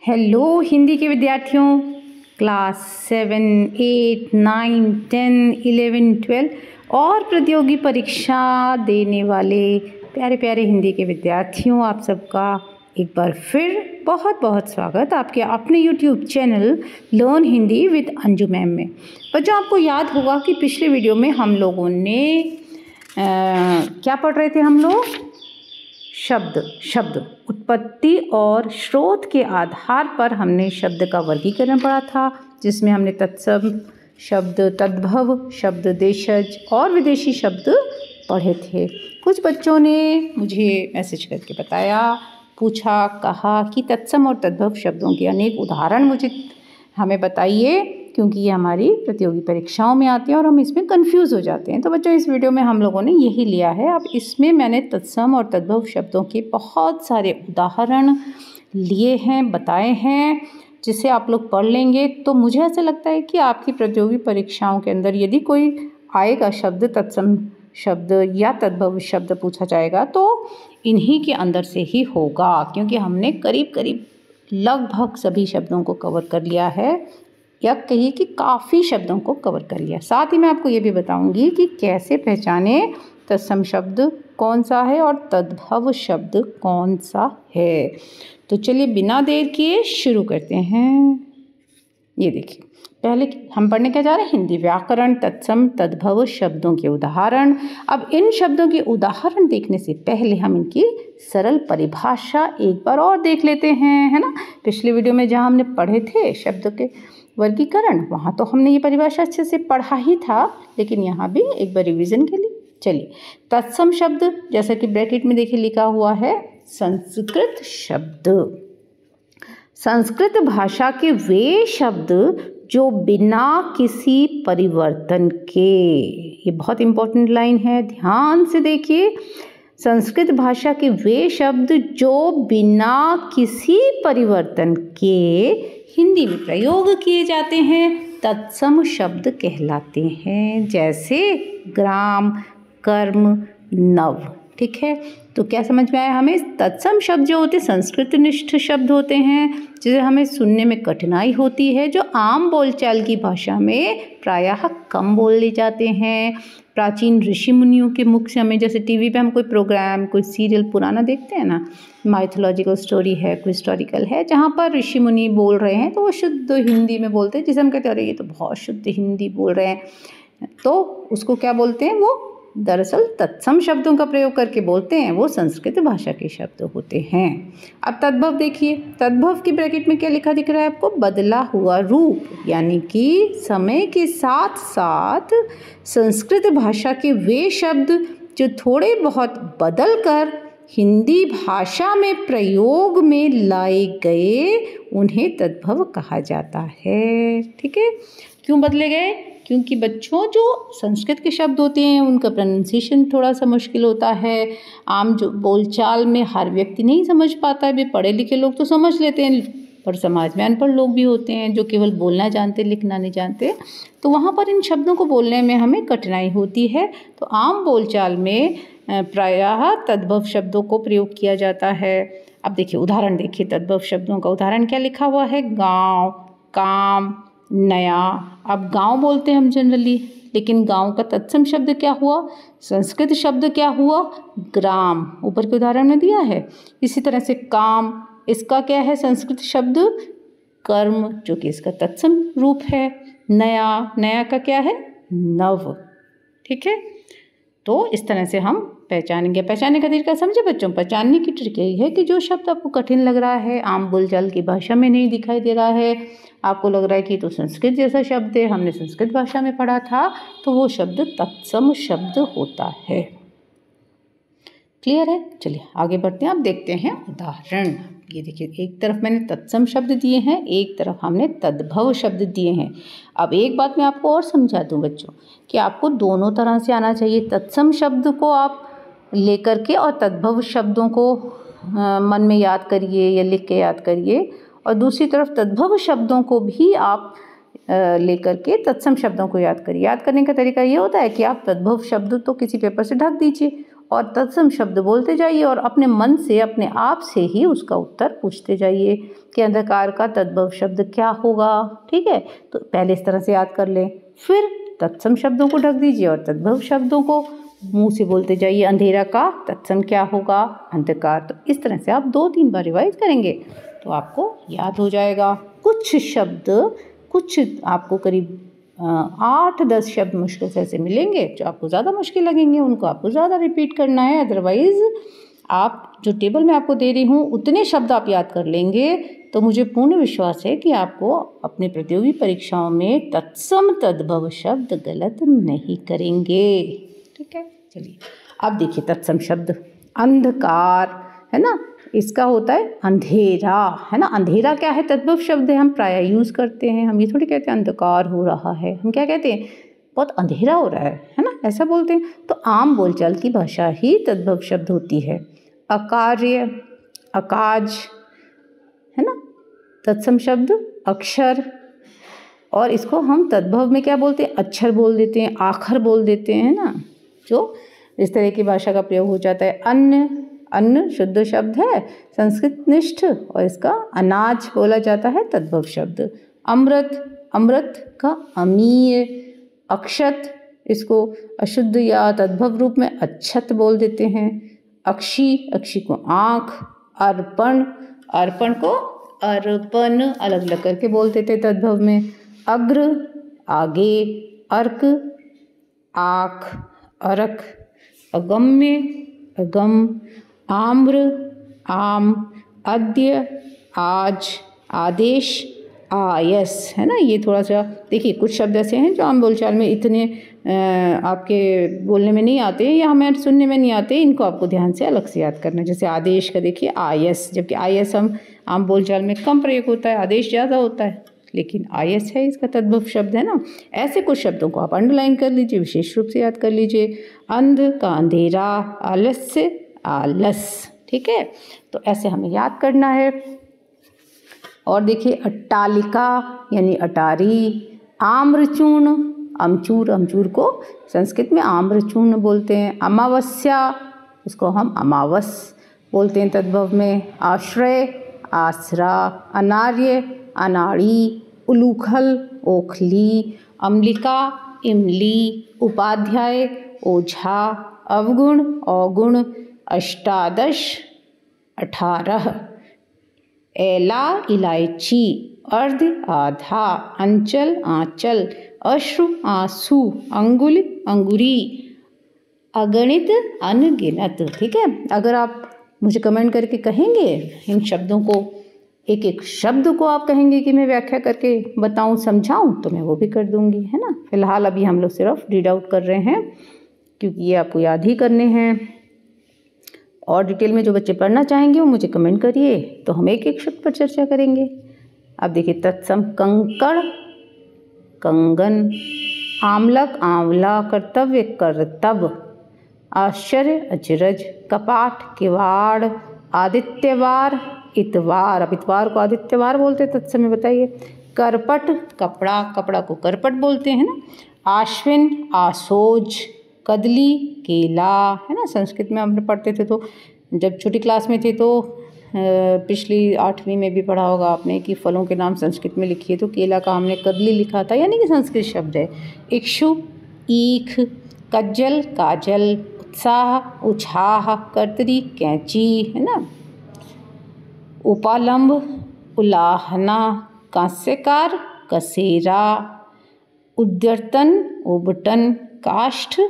Hello Hindi के विद्यार्थियों, class 7, 8, 9, 10, 11, 12 और प्रतियोगी परीक्षा देने वाले प्यारे प्यारे हिंदी के विद्यार्थियों, आप सबका एक बार फिर बहुत बहुत स्वागत आपके अपने YouTube channel learn Hindi with Anju ma'am में। बच्चों, आपको याद होगा कि पिछले वीडियो में हम लोगों ने क्या पढ़ रहे थे? हम लोग शब्द उत्पत्ति और स्रोत के आधार पर हमने शब्द का वर्गीकरण पढ़ा था, जिसमें हमने तत्सम शब्द, तद्भव शब्द, देशज और विदेशी शब्द पढ़े थे। कुछ बच्चों ने मुझे मैसेज करके बताया, पूछा, कहा कि तत्सम और तद्भव शब्दों के अनेक उदाहरण मुझे हमें बताइए, क्योंकि ये हमारी प्रतियोगी परीक्षाओं में आते हैं और हम इसमें कंफ्यूज हो जाते हैं। तो बच्चों, इस वीडियो में हम लोगों ने यही लिया है। अब इसमें मैंने तत्सम और तद्भव शब्दों के बहुत सारे उदाहरण लिए हैं, बताए हैं, जिसे आप लोग पढ़ लेंगे तो मुझे ऐसा लगता है कि आपकी प्रतियोगी परीक्षाओं के अंदर यदि कोई आएगा शब्द, तत्सम शब्द या तद्भव शब्द पूछा जाएगा तो इन्हीं के अंदर से ही होगा, क्योंकि हमने करीब करीब लगभग सभी शब्दों को कवर कर लिया है, या कहिए कि काफ़ी शब्दों को कवर कर लिया। साथ ही मैं आपको ये भी बताऊंगी कि कैसे पहचाने तत्सम शब्द कौन सा है और तद्भव शब्द कौन सा है। तो चलिए बिना देर किए शुरू करते हैं। ये देखिए, पहले हम पढ़ने क्या जा रहे हैं? हिंदी व्याकरण, तत्सम तद्भव शब्दों के उदाहरण। अब इन शब्दों के उदाहरण देखने से पहले हम इनकी सरल परिभाषा एक बार और देख लेते हैं, है ना। पिछले वीडियो में जहाँ हमने पढ़े थे शब्द के वर्गीकरण, वहाँ तो हमने ये परिभाषा अच्छे से पढ़ा ही था, लेकिन यहाँ भी एक बार रिवीजन के लिए चलिए। तत्सम शब्द, जैसा कि ब्रैकेट में देखिए लिखा हुआ है, संस्कृत शब्द। संस्कृत भाषा के वे शब्द जो बिना किसी परिवर्तन के, ये बहुत इंपॉर्टेंट लाइन है, ध्यान से देखिए। संस्कृत भाषा के वे शब्द जो बिना किसी परिवर्तन के हिंदी में प्रयोग किए जाते हैं, तत्सम शब्द कहलाते हैं। जैसे ग्राम, कर्म, नव। ठीक है, तो क्या समझ में आया हमें? तत्सम शब्द जो होते हैं संस्कृतनिष्ठ शब्द होते हैं, जिसे हमें सुनने में कठिनाई होती है, जो आम बोलचाल की भाषा में प्रायः कम बोले जाते हैं। प्राचीन ऋषि मुनियों के मुख से हमें, जैसे टीवी पे हम कोई प्रोग्राम, कोई सीरियल पुराना देखते हैं ना, माइथोलॉजिकल स्टोरी है, कोई हिस्टोरिकल है, जहाँ पर ऋषि मुनि बोल रहे हैं तो वो शुद्ध हिंदी में बोलते हैं, जिसे हम कहते हैं अरे ये तो बहुत शुद्ध हिंदी बोल रहे हैं, तो उसको क्या बोलते हैं? वो दरअसल तत्सम शब्दों का प्रयोग करके बोलते हैं, वो संस्कृत भाषा के शब्द होते हैं। अब तद्भव देखिए, तद्भव की ब्रैकेट में क्या लिखा दिख रहा है आपको? बदला हुआ रूप, यानी कि समय के साथ साथ संस्कृत भाषा के वे शब्द जो थोड़े बहुत बदल कर हिंदी भाषा में प्रयोग में लाए गए, उन्हें तद्भव कहा जाता है। ठीक है, क्यों बदले गए? क्योंकि बच्चों, जो संस्कृत के शब्द होते हैं उनका प्रोनाउंसिएशन थोड़ा सा मुश्किल होता है, आम जो बोलचाल में हर व्यक्ति नहीं समझ पाता है। वे पढ़े लिखे लोग तो समझ लेते हैं, पर समाज में अनपढ़ लोग भी होते हैं जो केवल बोलना जानते, लिखना नहीं जानते, तो वहाँ पर इन शब्दों को बोलने में हमें कठिनाई होती है। तो आम बोलचाल में प्रायः तद्भव शब्दों को प्रयोग किया जाता है। अब देखिए उदाहरण देखिए, तद्भव शब्दों का उदाहरण क्या लिखा हुआ है? गाँव, काम, नया। अब गांव बोलते हैं हम जनरली, लेकिन गांव का तत्सम शब्द क्या हुआ? संस्कृत शब्द क्या हुआ? ग्राम। ऊपर के उदाहरण में दिया है। इसी तरह से काम, इसका क्या है? संस्कृत शब्द कर्म, जो कि इसका तत्सम रूप है। नया, नया का क्या है? नव। ठीक है, तो इस तरह से हम पहचानेंगे। पहचानने का तरीका समझे बच्चों? पहचानने की ट्रिक यही है कि जो शब्द आपको कठिन लग रहा है, आम बोलचाल की भाषा में नहीं दिखाई दे रहा है, आपको लग रहा है कि तो संस्कृत जैसा शब्द है, हमने संस्कृत भाषा में पढ़ा था, तो वो शब्द तत्सम शब्द होता है। क्लियर है? चलिए आगे बढ़ते हैं। अब देखते हैं उदाहरण। ये देखिए, एक तरफ मैंने तत्सम शब्द दिए हैं, एक तरफ हमने तद्भव शब्द दिए हैं। अब एक बात मैं आपको और समझा दूं बच्चों, कि आपको दोनों तरह से आना चाहिए। तत्सम शब्द को आप लेकर के और तद्भव शब्दों को मन में याद करिए या लिख के याद करिए, और दूसरी तरफ तद्भव शब्दों को भी आप लेकर के तत्सम शब्दों को याद करिए। याद करने का तरीका ये होता है कि आप तद्भव शब्द तो किसी पेपर से ढक दीजिए और तत्सम शब्द बोलते जाइए और अपने मन से अपने आप से ही उसका उत्तर पूछते जाइए कि अंधकार का तद्भव शब्द क्या होगा। ठीक है, तो पहले इस तरह से याद कर लें, फिर तत्सम शब्दों को ढक दीजिए और तद्भव शब्दों को मुंह से बोलते जाइए। अंधेरा का तत्सम क्या होगा? अंधकार। तो इस तरह से आप 2-3 बार रिवाइज करेंगे तो आपको याद हो जाएगा। कुछ शब्द आपको करीब 8-10 शब्द मुश्किल से ऐसे मिलेंगे जो आपको ज़्यादा मुश्किल लगेंगे, उनको आपको ज़्यादा रिपीट करना है। अदरवाइज़ आप जो टेबल मैं आपको दे रही हूँ उतने शब्द आप याद कर लेंगे तो मुझे पूर्ण विश्वास है कि आपको अपने प्रतियोगी परीक्षाओं में तत्सम तद्भव शब्द गलत नहीं करेंगे। ठीक है, चलिए अब देखिए तत्सम शब्द। अंधकार है ना, इसका होता है अंधेरा, है ना। अंधेरा क्या है? तद्भव शब्द है, हम प्राय यूज़ करते हैं। हम ये थोड़ी कहते हैं अंधकार हो रहा है, हम क्या कहते हैं? बहुत अंधेरा हो रहा है ना, ऐसा बोलते हैं। तो आम बोलचाल की भाषा ही तद्भव शब्द होती है। अकार्य, अकाज, है ना। तत्सम शब्द अक्षर, और इसको हम तद्भव में क्या बोलते हैं? अक्षर बोल देते हैं, आखर बोल देते हैं ना, जो इस तरह की भाषा का प्रयोग हो जाता है। अन्न, अन्न शुद्ध शब्द है, संस्कृत निष्ठ, और इसका अनाज बोला जाता है तद्भव शब्द। अमृत, अमृत का अमीय। अक्षत, इसको अशुद्ध या तद्भव रूप में अच्छत बोल देते हैं। अक्षी, अक्षी को आँख। अर्पण, अर्पण को अर्पण अलग अलग करके बोल देते तद्भव में। अग्र, आगे। अर्क, आँख, अर्क। अगम्य, अगम। आम्र, आम। अद्य, आज। आदेश, आयस, है ना। ये थोड़ा सा देखिए, कुछ शब्द ऐसे हैं जो आम बोलचाल में इतने आपके बोलने में नहीं आते या हमें सुनने में नहीं आते, इनको आपको ध्यान से अलग से याद करना है। जैसे आदेश का देखिए आयस, जबकि आयस हम आम बोलचाल में कम प्रयोग होता है, आदेश ज़्यादा होता है, लेकिन आयस है इसका तद्भव शब्द, है ना। ऐसे कुछ शब्दों को आप अंडरलाइन कर लीजिए, विशेष रूप से याद कर लीजिए। अंध का अंधेरा, आलस्य, आलस। ठीक है, तो ऐसे हमें याद करना है। और देखिए अट्टालिका यानी अटारी। आम्रचूर्ण, अमचूर, अमचूर को संस्कृत में आम्रचूर्ण बोलते हैं। अमावस्या, उसको हम अमावस बोलते हैं तद्भव में। आश्रय, आसरा। अनार्य, अनाड़ी। उलूखल, ओखली। अम्लिका, इमली। उपाध्याय, ओझा। अवगुण, अवगुण। अष्टादश, 18। एला, इलायची। अर्ध, आधा। अंचल, आंचल। अश्रु, आंसू। अंगुल, अंगुरी। अगणित, अनगिनत। ठीक है, अगर आप मुझे कमेंट करके कहेंगे इन शब्दों को, एक एक शब्द को आप कहेंगे कि मैं व्याख्या करके बताऊं, समझाऊं, तो मैं वो भी कर दूंगी, है ना। फिलहाल अभी हम लोग सिर्फ रीड आउट कर रहे हैं क्योंकि ये आपको याद ही करने हैं। और डिटेल में जो बच्चे पढ़ना चाहेंगे वो मुझे कमेंट करिए, तो हम एक एक शब्द पर चर्चा करेंगे। अब देखिए तत्सम। कंकड़, कंगन। आमलक, आंवला। कर्तव्य, कर्तव्य। आश्चर्य, अचरज। कपाट, किवाड़। आदित्यवार, इतवार। अब इतवार को आदित्यवार बोलते हैं तत्सम में, बताइए। करपट, कपड़ा, कपड़ा को करपट बोलते हैं ना। आश्विन, आसोज। कदली, केला, है ना। संस्कृत में हमने पढ़ते थे, तो जब छोटी क्लास में थे तो पिछली 8वीं में भी पढ़ा होगा आपने कि फलों के नाम संस्कृत में लिखिए, तो केला का हमने कदली लिखा था, यानी कि संस्कृत शब्द है। इक्षु, ईख। कज्जल, काजल। उत्साह, उछाह। कर्तरी, कैंची, है ना। उपालंब, उलाहना। कांस्यकार, कसेरा। उद्यर्तन, उबटन। काष्ठ,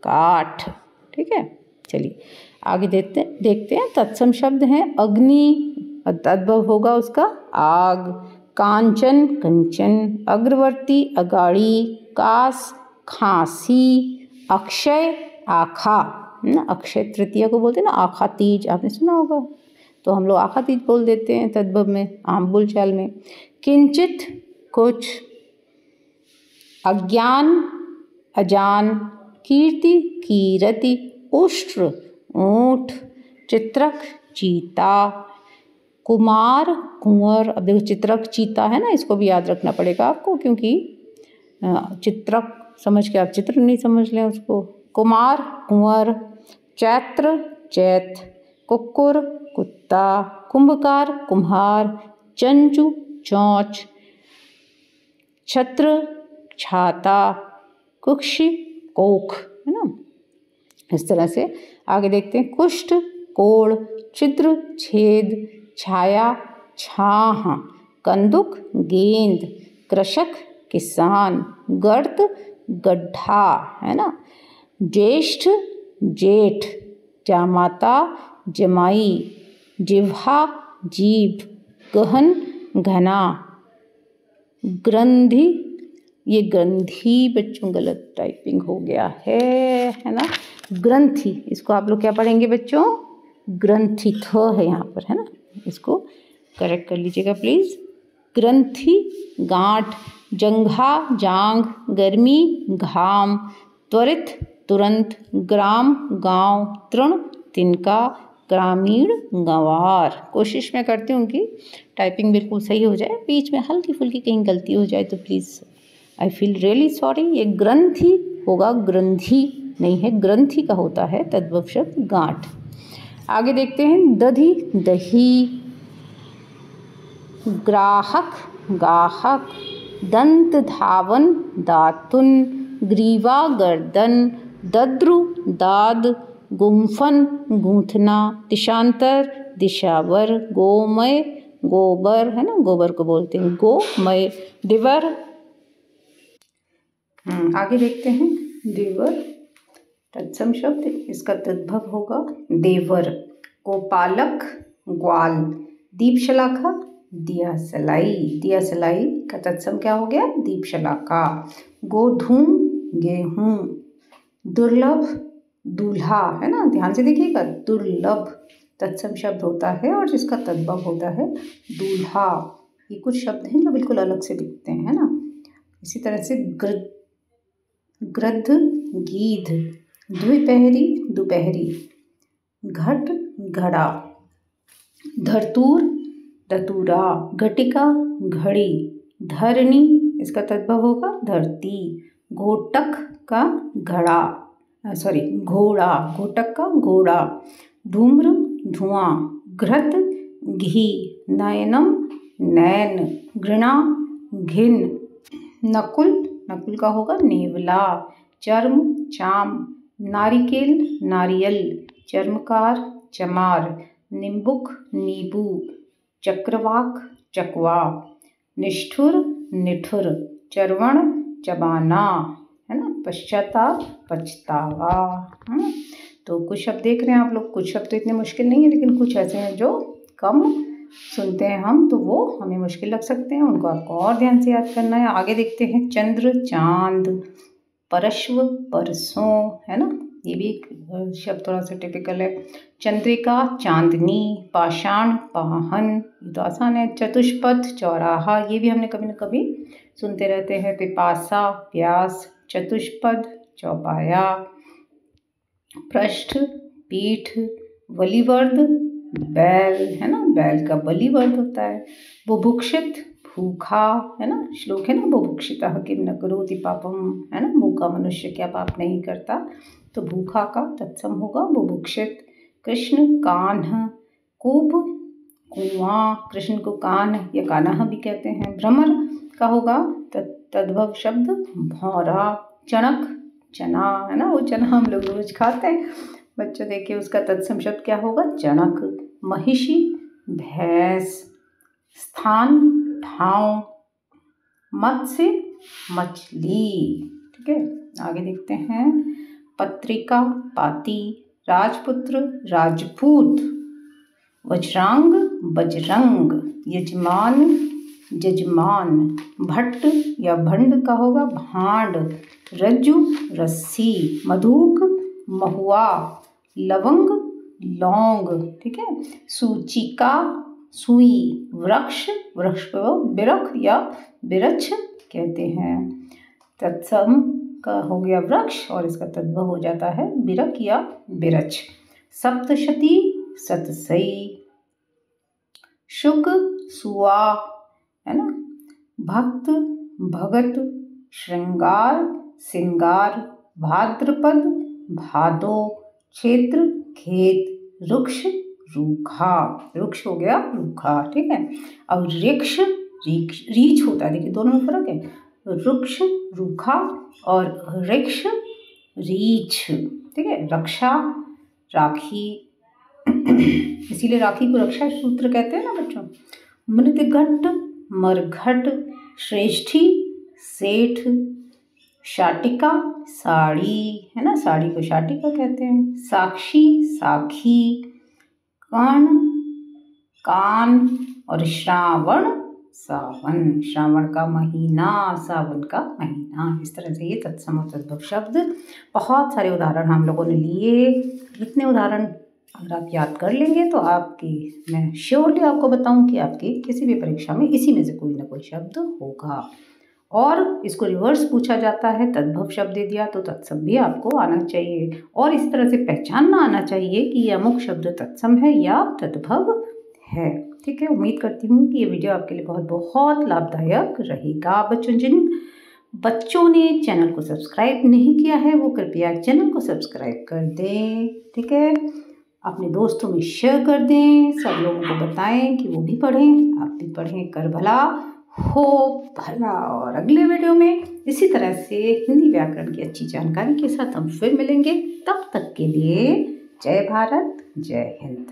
काठ। ठीक है, चलिए आगे देखते हैं। तत्सम शब्द हैं अग्नि, तद्भव होगा उसका आग। कांचन, कंचन। अग्रवर्ती, अगाड़ी। कास, खांसी। अक्षय, आखा, है ना। अक्षय तृतीया को बोलते हैं ना, आखा तीज, आपने सुना होगा, तो हम लोग आखा तीज बोल देते हैं तद्भव में, आम बोलचाल में। किंचित, कुछ। अज्ञान, अजान। कीर्ति, कीरति। उष्ट्र, ऊँट। चित्रक, चीता। कुमार, कुंवर। अब देखो चित्रक, चीता, है ना, इसको भी याद रखना पड़ेगा आपको, क्योंकि चित्रक समझ के आप चित्र नहीं समझ लें उसको। कुमार, कुंवर। चैत्र चैत, कुक्कुर कुत्ता, कुंभकार कुम्हार, चंचू चोंच, छत्र छाता, कुक्षी कोख, है ना। इस तरह से आगे देखते हैं। कुष्ठ कोड़, छिद्र छेद, छाया छाह, कंदुक गेंद, कृषक किसान, गर्त गड्ढा, है ना। ज्येष्ठ जेठ, जामाता जमाई, जिह्वा जीभ, गहन घना, ग्रंथि, ये ग्रंथि बच्चों गलत टाइपिंग हो गया है ना। ग्रंथि, इसको आप लोग क्या पढ़ेंगे बच्चों, ग्रंथि, थ है यहाँ पर, है ना, इसको करेक्ट कर लीजिएगा प्लीज। ग्रंथि गांठ, जंघा जांघ, गर्मी घाम, त्वरित तुरंत, ग्राम गांव, तृण तिनका, ग्रामीण गंवार। कोशिश मैं करती हूँ कि टाइपिंग बिल्कुल सही हो जाए, बीच में हल्की फुल्की कहीं गलती हो जाए तो please I feel really sorry. ये ग्रंथि होगा, ग्रंथि नहीं है, ग्रंथि का होता है तद्भव शब्द गांठ। आगे देखते हैं। दधि दही, ग्राहक गाहक, दंत धावन दातुन, ग्रीवा गर्दन, दद्रु दाद, गुम्फन गूंथना, दिशांतर दिशावर, गोमय गोबर, है ना, गोबर को बोलते हैं गोमय, दिवर। आगे देखते हैं। देवर तत्सम शब्द, इसका तद्भव होगा देवर। गोपालक ग्वाल, दीपशलाखा दिया सलाई, दिया सलाई का तत्सम क्या हो गया, दीपशलाखा। गोधूम गेहूं, दुर्लभ दूल्हा, है ना, ध्यान से देखिएगा, दुर्लभ तत्सम शब्द होता है और जिसका तद्भव होता है दूल्हा। ये कुछ शब्द हैं जो बिल्कुल अलग से दिखते हैं, है ना। इसी तरह से गृद्ध गीध, द्विपहरी दोपहरी, घट घड़ा, धरतूर दतूरा, घटिका घड़ी, धरणी इसका तद्भव होगा धरती, घोटक का घड़ा, सॉरी घोड़ा, घोटक का घोड़ा, धूम्र धुआं, घृत घी, नयनम नैन, घृणा घिन, नकुल, नकुल का होगा नेवला, चर्म चाम, नारिकेल नारियल, चर्मकार चमार, निम्बुक नींबू, चक्रवाक चकवा, निष्ठुर निठुर, चरवण चबाना, है ना, पश्चाताप पछतावा। तो कुछ शब्द देख रहे हैं आप लोग, कुछ शब्द तो इतने मुश्किल नहीं है, लेकिन कुछ ऐसे हैं जो कम सुनते हैं हम तो वो हमें मुश्किल लग सकते हैं, उनको आपको और ध्यान से याद करना है। आगे देखते हैं। चंद्र चांद, परश्व परसों, है ना, ये भी एक शब्द थोड़ा सा टिपिकल है। चंद्रिका चांदनी, पाषाण पाहन, ये तो आसान है। चतुष्पथ चौराहा, ये भी हमने कभी न कभी सुनते रहते हैं। पिपासा प्यास, चतुष्पद चौपाया, पृष्ठ पीठ, बलिवर्द बैल, है ना, बैल का बलिवर्द होता है। बुभुक्षित भूखा, है ना, श्लोक है ना, बुभुक्षितः किम न करोति पापम, है ना, भूखा मनुष्य क्या पाप नहीं करता, तो भूखा का तत्सम होगा बुभुक्षित। कृष्ण कान्ह, कूप कुआं, कृष्ण को कान या कान्ह भी कहते हैं। भ्रमर का होगा तद्भव शब्द भौरा। चणक चना, है ना, वो चना हम लोग रोज खाते हैं बच्चों, देखिए उसका तत्सम शब्द क्या होगा, चणक। महिषी भैंस, स्थान ठाव, मत्स्य मछली। ठीक है, आगे देखते हैं। पत्रिका पाती, राजपुत्र राजपूत, वज्रांग बजरंग, यजमान जजमान, भट्ट या भंड का होगा भांड, रज्जु रस्सी, मधुक महुआ, लवंग लौंग। ठीक है, सूचिका सुई, वृक्ष, वृक्ष को बिरख या बिरछ कहते हैं। तत्सम का हो गया वृक्ष और इसका तद्भव हो जाता है बिरख या बिरछ। सप्तशती सतसई, शुक सुआ, है ना, भक्त भगत, श्रृंगार सिंगार, भाद्रपद भादो, क्षेत्र खेत, रुक्ष रूखा, रुक्ष हो गया रूखा, ठीक है। अब ऋक्ष रीछ होता है, देखिए दोनों में फर्क है, रुक्ष रूखा और ऋक्ष रीछ, ठीक है। रक्षा राखी इसीलिए राखी को रक्षा सूत्र कहते हैं ना बच्चों। मृतघट मरघट, श्रेष्ठी सेठ, शाटिका साड़ी, है ना, साड़ी को शाटिका कहते हैं। साक्षी साखी, कर्ण कान और श्रावण सावन, श्रावण का महीना, सावन का महीना। इस तरह से ये तत्सम और तद्भव शब्द, बहुत सारे उदाहरण हम लोगों ने लिए। इतने उदाहरण अगर आप याद कर लेंगे तो आपकी, मैं श्योरली आपको बताऊं कि आपकी किसी भी परीक्षा में इसी में से कोई ना कोई शब्द होगा। और इसको रिवर्स पूछा जाता है, तद्भव शब्द दे दिया तो तत्सम भी आपको आना चाहिए, और इस तरह से पहचानना आना चाहिए कि ये अमुक शब्द तत्सम है या तद्भव है, ठीक है। उम्मीद करती हूँ कि ये वीडियो आपके लिए बहुत बहुत लाभदायक रहेगा। बच्चों, जिन बच्चों ने चैनल को सब्सक्राइब नहीं किया है वो कृपया चैनल को सब्सक्राइब कर दें, ठीक है। अपने दोस्तों में शेयर कर दें, सब लोगों को बताएं कि वो भी पढ़ें, आप भी पढ़ें, कर भला हो भला। और अगले वीडियो में इसी तरह से हिंदी व्याकरण की अच्छी जानकारी के साथ हम फिर मिलेंगे। तब तक के लिए जय भारत, जय हिंद।